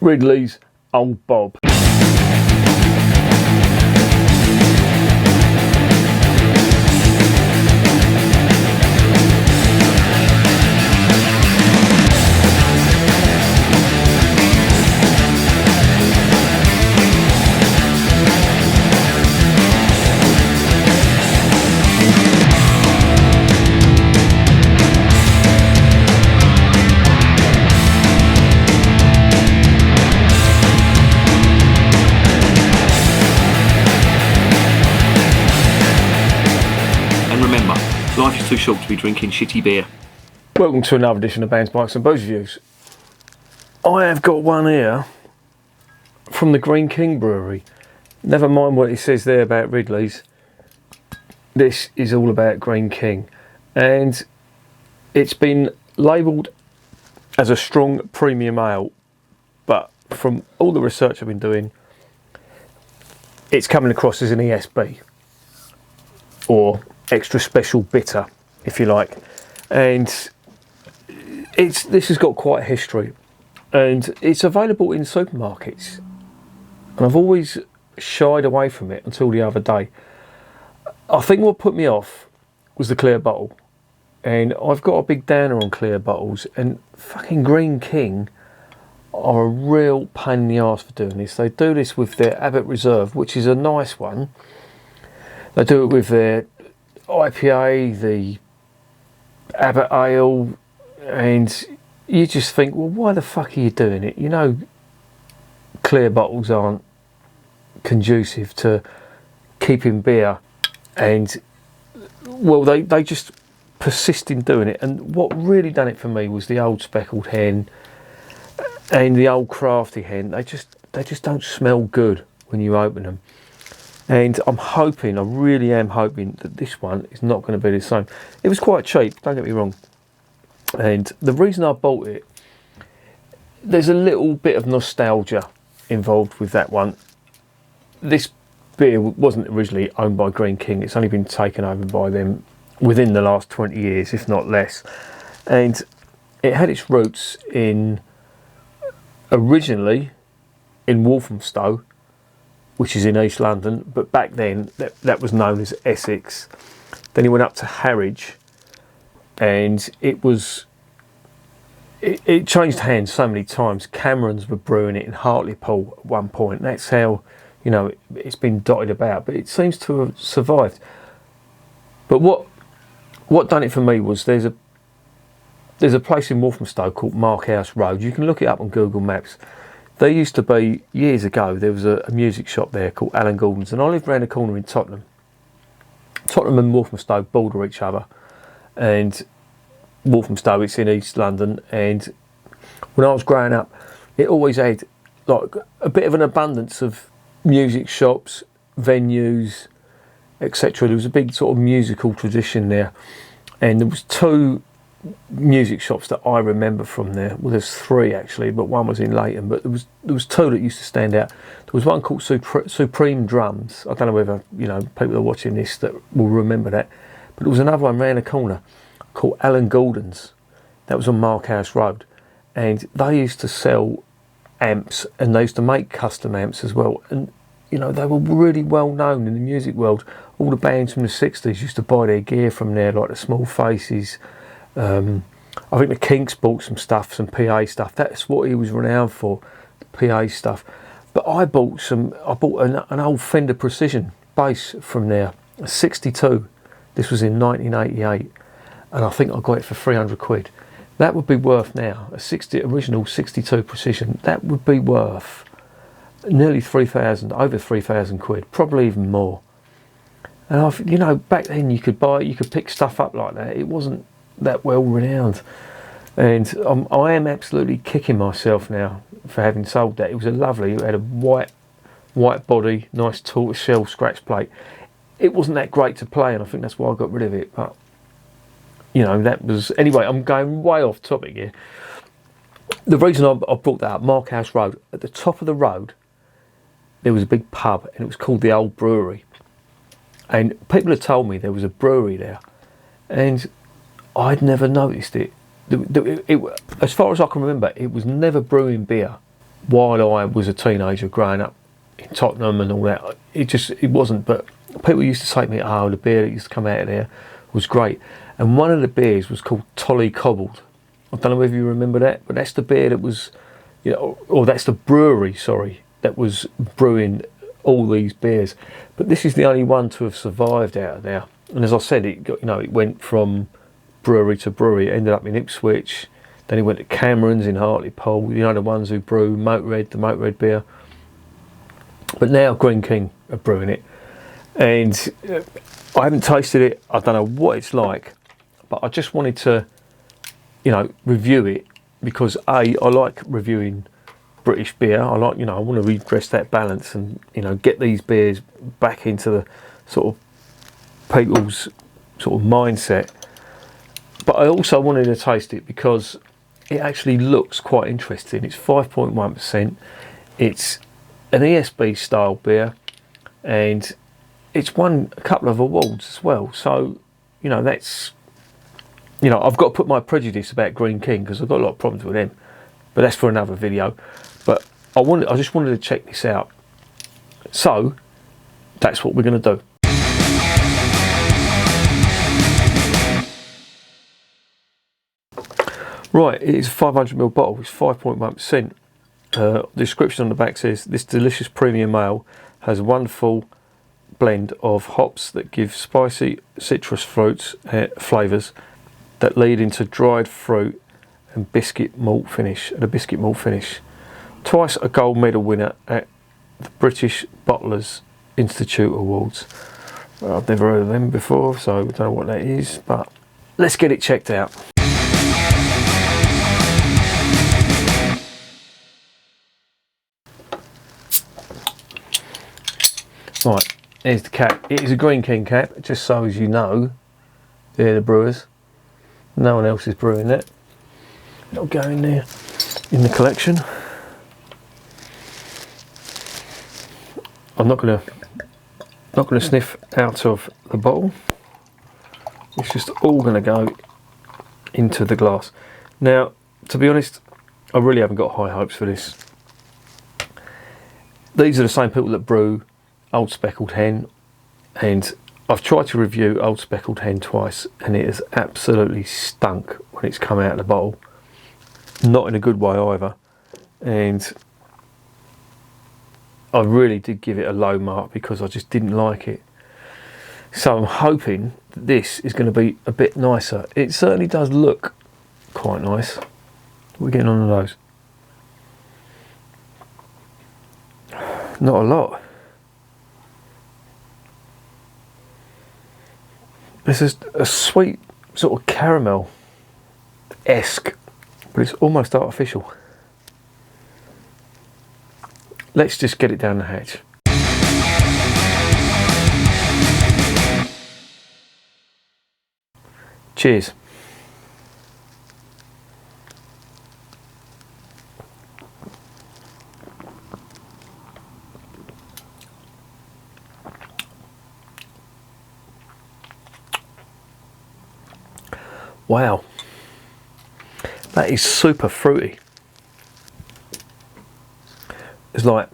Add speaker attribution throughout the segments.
Speaker 1: Ridley's Old Bob.
Speaker 2: Life is too short to be drinking shitty beer.
Speaker 1: Welcome to another edition of Bands, Bikes and Booze Reviews. I have got one here from the Greene Brewery. Never mind what it says there about Ridley's. This is all about Greene, and it's been labelled as a strong premium ale, but from all the research I've been doing, it's coming across as an ESB, or extra special bitter, if you like. And this has got quite a history, and it's available in supermarkets, and I've always shied away from it until the other day. I think what put me off was the clear bottle, and I've got a big downer on clear bottles, and fucking Greene are a real pain in the arse for doing this. They do this with their Abbott Reserve, which is a nice one. They do it with their IPA, the Abbott Ale, and you just think, well, why the fuck are you doing it? You know, clear bottles aren't conducive to keeping beer, and well, they just persist in doing it. And what really done it for me was the old speckled hen and the old crafty hen. They just don't smell good when you open them. And I really am hoping that this one is not going to be the same. It was quite cheap, don't get me wrong. And the reason I bought it, there's a little bit of nostalgia involved with that one. This beer wasn't originally owned by Greene. It's only been taken over by them within the last 20 years, if not less. And it had its roots originally in Walthamstow, which is in East London, but back then that was known as Essex. Then he went up to Harwich, and it changed hands so many times. Camerons were brewing it in Hartlepool at one point. That's how, you know, it's been dotted about, but it seems to have survived. But what done it for me was there's a place in Walthamstow called Markhouse Road. You can look it up on Google Maps. There used to be, years ago, there was a music shop there called Alan Gordon's, and I lived round the corner in Tottenham. Tottenham and Walthamstow border each other, and Walthamstow, it's in East London, and when I was growing up, it always had like a bit of an abundance of music shops, venues, etc. There was a big sort of musical tradition there, and there was two music shops that I remember from there. Well, there's three actually, but one was in Leighton, but there was two that used to stand out. There was one called Supreme Drums. I don't know whether, you know, people that are watching this that will remember that, but there was another one round the corner called Alan Gordon's. That was on Markhouse Road, and they used to sell amps, and they used to make custom amps as well, and you know, they were really well known in the music world. All the bands from the 60s used to buy their gear from there, like the Small Faces. I think the Kinks bought some stuff, some PA stuff. That's what he was renowned for, PA stuff. But I bought an old Fender Precision bass from there, a 62. This was in 1988, and I think I got it for 300 quid. That would be worth now, original 62 Precision. That would be worth nearly 3,000, over 3,000 quid, probably even more. And you know, back then you could pick stuff up like that. It wasn't that well renowned, and I am absolutely kicking myself now for having sold that. It was it had a white body, nice tortoiseshell scratch plate. It wasn't that great to play, and I think that's why I got rid of it. But you know, that was anyway. I'm going way off topic here. The reason I brought that up, Markhouse Road, at the top of the road there was a big pub, and it was called the Old Brewery, and people had told me there was a brewery there, and I'd never noticed it. As far as I can remember, it was never brewing beer. while I was a teenager growing up in Tottenham and all that, it wasn't. But people used to say to me, oh, the beer that used to come out of there was great. And one of the beers was called Tolly Cobbled. I don't know whether you remember that, but that's the beer that was, or that's the brewery, sorry, that was brewing all these beers. But this is the only one to have survived out of there. And as I said, it went from brewery to brewery. It ended up in Ipswich. Then it went to Cameron's in Hartlepool. The ones who brew the Motorhead beer. But now Greene King are brewing it, and I haven't tasted it. I don't know what it's like, but I just wanted to, review it because I like reviewing British beer. I like, I want to redress that balance and get these beers back into the sort of people's sort of mindset. But I also wanted to taste it because it actually looks quite interesting. It's 5.1%. It's an ESB style beer, and it's won a couple of awards as well. So, that's, I've got to put my prejudice about Greene King because I've got a lot of problems with them. But that's for another video. But I just wanted to check this out. So, that's what we're going to do. Right, it is a 500ml bottle, it's 5.1%. The description on the back says, this delicious premium ale has a wonderful blend of hops that give spicy citrus fruits flavours that lead into dried fruit and biscuit malt finish. Twice a gold medal winner at the British Bottlers Institute Awards. Well, I've never heard of them before, so I don't know what that is, but let's get it checked out. Right, here's the cap. It is a Greene King cap, just so as you know, they're the brewers. No one else is brewing that. It'll go in there in the collection. I'm not gonna sniff out of the bottle. It's just all gonna go into the glass. Now, to be honest, I really haven't got high hopes for this. These are the same people that brew Old Speckled Hen, and I've tried to review Old Speckled Hen twice, and it has absolutely stunk when it's come out of the bottle. Not in a good way either, and I really did give it a low mark because I just didn't like it. So I'm hoping that this is going to be a bit nicer. It certainly does look quite nice. We're getting on to those. Not a lot. This is a sweet sort of caramel-esque, but it's almost artificial. Let's just get it down the hatch. Cheers. Wow, that is super fruity. It's like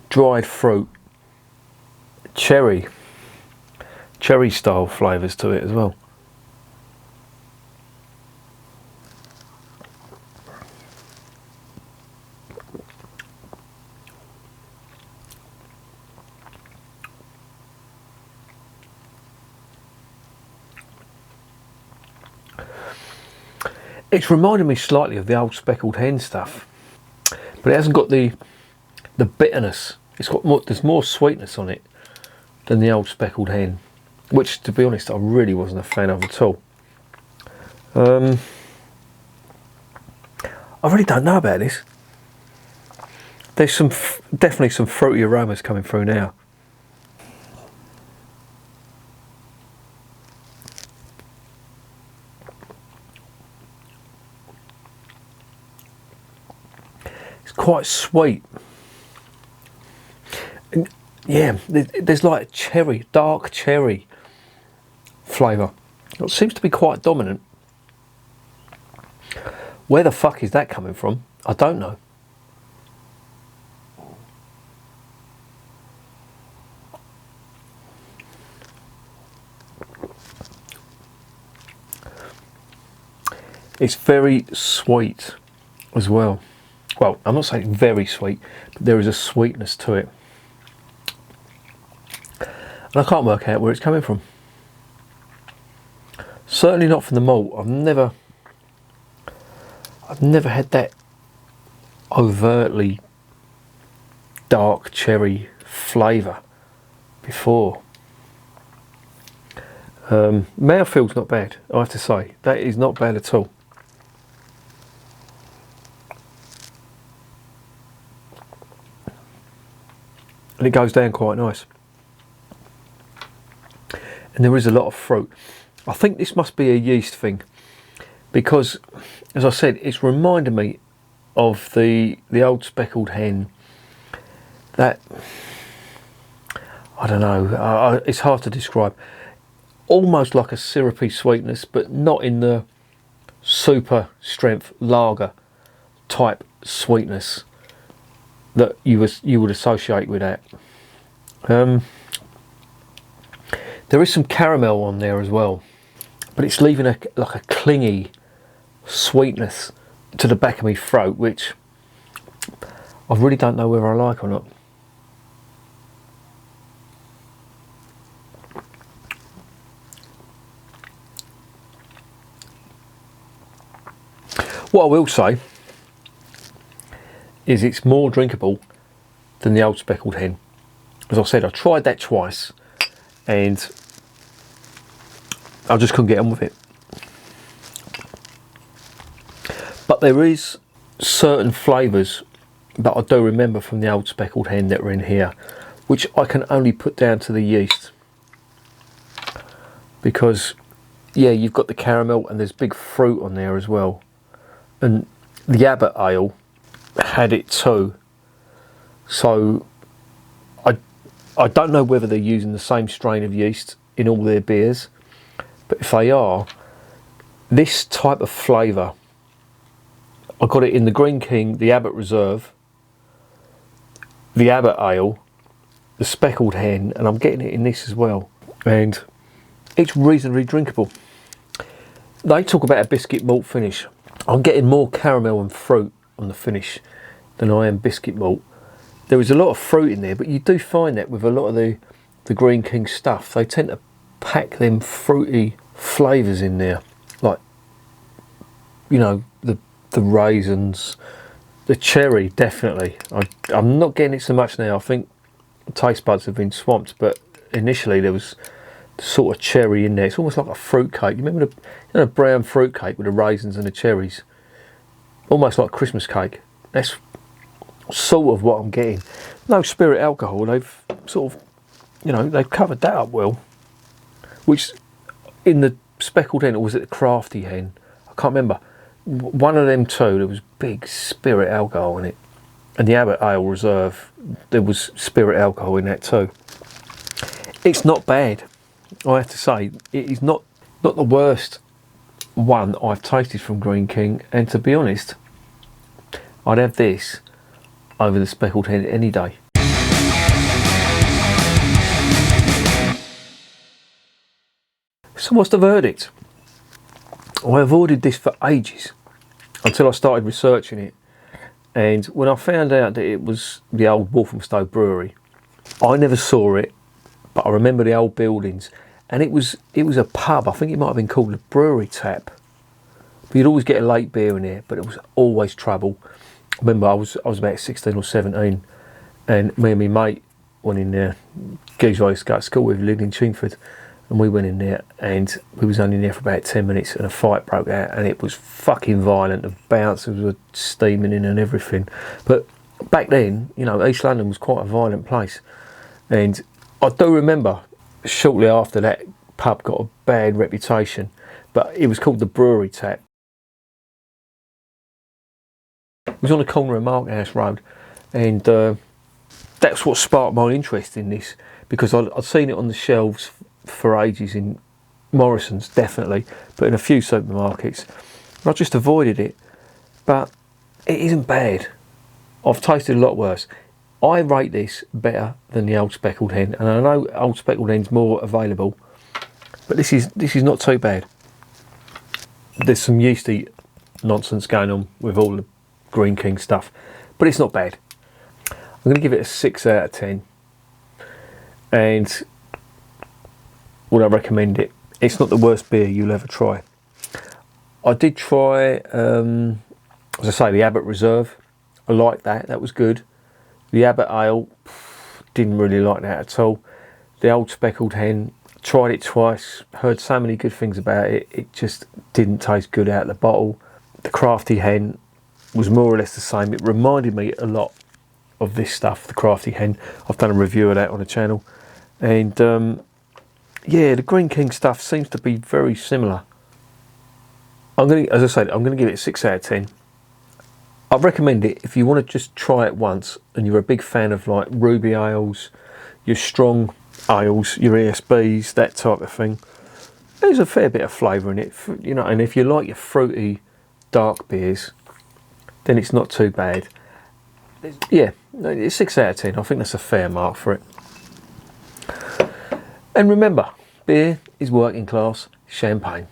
Speaker 1: dried fruit, cherry style flavours to it as well. It's reminded me slightly of the Old Speckled Hen stuff, but it hasn't got the bitterness. It's got more, there's more sweetness on it than the Old Speckled Hen, which, to be honest, I really wasn't a fan of at all. I really don't know about this. There's definitely some fruity aromas coming through now. Quite sweet, and yeah, there's like a dark cherry flavour. It seems to be quite dominant. Where the fuck is that coming from? I don't know. It's very sweet as well. Well, I'm not saying very sweet, but there is a sweetness to it. And I can't work out where it's coming from. Certainly not from the malt. I've never had that overtly dark cherry flavour before. Mouthfeel's not bad, I have to say. That is not bad at all. And it goes down quite nice. And there is a lot of fruit. I think this must be a yeast thing, because, as I said, it's reminded me of the old speckled hen. That, I don't know, it's hard to describe. Almost like a syrupy sweetness, but not in the super strength lager type sweetness that you would associate with that. There is some caramel on there as well, but it's leaving like a clingy sweetness to the back of my throat, which I really don't know whether I like or not. What I will say is it's more drinkable than the old speckled hen. As I said, I tried that twice and I just couldn't get on with it. But there is certain flavours that I do remember from the old speckled hen that are in here, which I can only put down to the yeast. Because, yeah, you've got the caramel and there's big fruit on there as well. And the Abbott Ale had it too. So I don't know whether they're using the same strain of yeast in all their beers, but if they are, this type of flavour, I got it in the Greene King, the Abbott Reserve, the Abbott Ale, the speckled hen, and I'm getting it in this as well. And it's reasonably drinkable. They talk about a biscuit malt finish. I'm getting more caramel and fruit on the finish than I am biscuit malt. There is a lot of fruit in there, but you do find that with a lot of the Greene King stuff, they tend to pack them fruity flavours in there, like, you know, the raisins, the cherry, definitely. I'm not getting it so much now. I think taste buds have been swamped, but initially there was sort of cherry in there. It's almost like a fruit cake. You remember the brown fruit cake with the raisins and the cherries? Almost like Christmas cake. That's sort of what I'm getting. No spirit alcohol. They've sort of, you know, they've covered that up well. Which in the speckled hen, or was it the crafty hen? I can't remember. One of them two, there was big spirit alcohol in it. And the Abbott Ale Reserve, there was spirit alcohol in that too. It's not bad, I have to say. It is not the worst one I've tasted from Greene King, and to be honest, I'd have this over the speckled hen any day. So what's the verdict? I avoided this for ages until I started researching it, and when I found out that it was the old Walthamstow Brewery, I never saw it, but I remember the old buildings, and it was a pub. I think it might have been called the Brewery Tap. But you'd always get a late beer in there, but it was always trouble. I remember I was about 16 or 17, and me and my mate went in there. Geezer I used to go to school with, lived in Chingford, and we went in there, and we was only in there for about 10 minutes, and a fight broke out, and it was fucking violent. The bouncers were steaming in and everything. But back then, you know, East London was quite a violent place, and I do remember shortly after that pub got a bad reputation, but it was called the Brewery Tap. It was on the corner of Markhouse Road, and that's what sparked my interest in this, because I'd seen it on the shelves for ages in Morrison's, definitely, but in a few supermarkets. I just avoided it, but it isn't bad. I've tasted a lot worse. I rate this better than the old speckled hen, and I know old speckled hen's more available, but this is not too bad. There's some yeasty nonsense going on with all the Greene King stuff, but it's not bad. I'm going to give it a 6 out of 10, and would I recommend it? It's not the worst beer you'll ever try. I did try, as I say, the Abbott Reserve. I liked that. That was good. The Abbott Ale, didn't really like that at all. The Old Speckled Hen, tried it twice. Heard so many good things about it. It just didn't taste good out of the bottle. The Crafty Hen was more or less the same. It reminded me a lot of this stuff, the Crafty Hen. I've done a review of that on the channel. And yeah, the Greene King stuff seems to be very similar. As I said, I'm going to give it a 6 out of 10. I'd recommend it if you want to just try it once and you're a big fan of like ruby ales, your strong ales, your ESBs, that type of thing. There's a fair bit of flavour in it, you know, and if you like your fruity dark beers, then it's not too bad. Yeah, it's 6 out of 10. I think that's a fair mark for it. And remember, beer is working class champagne.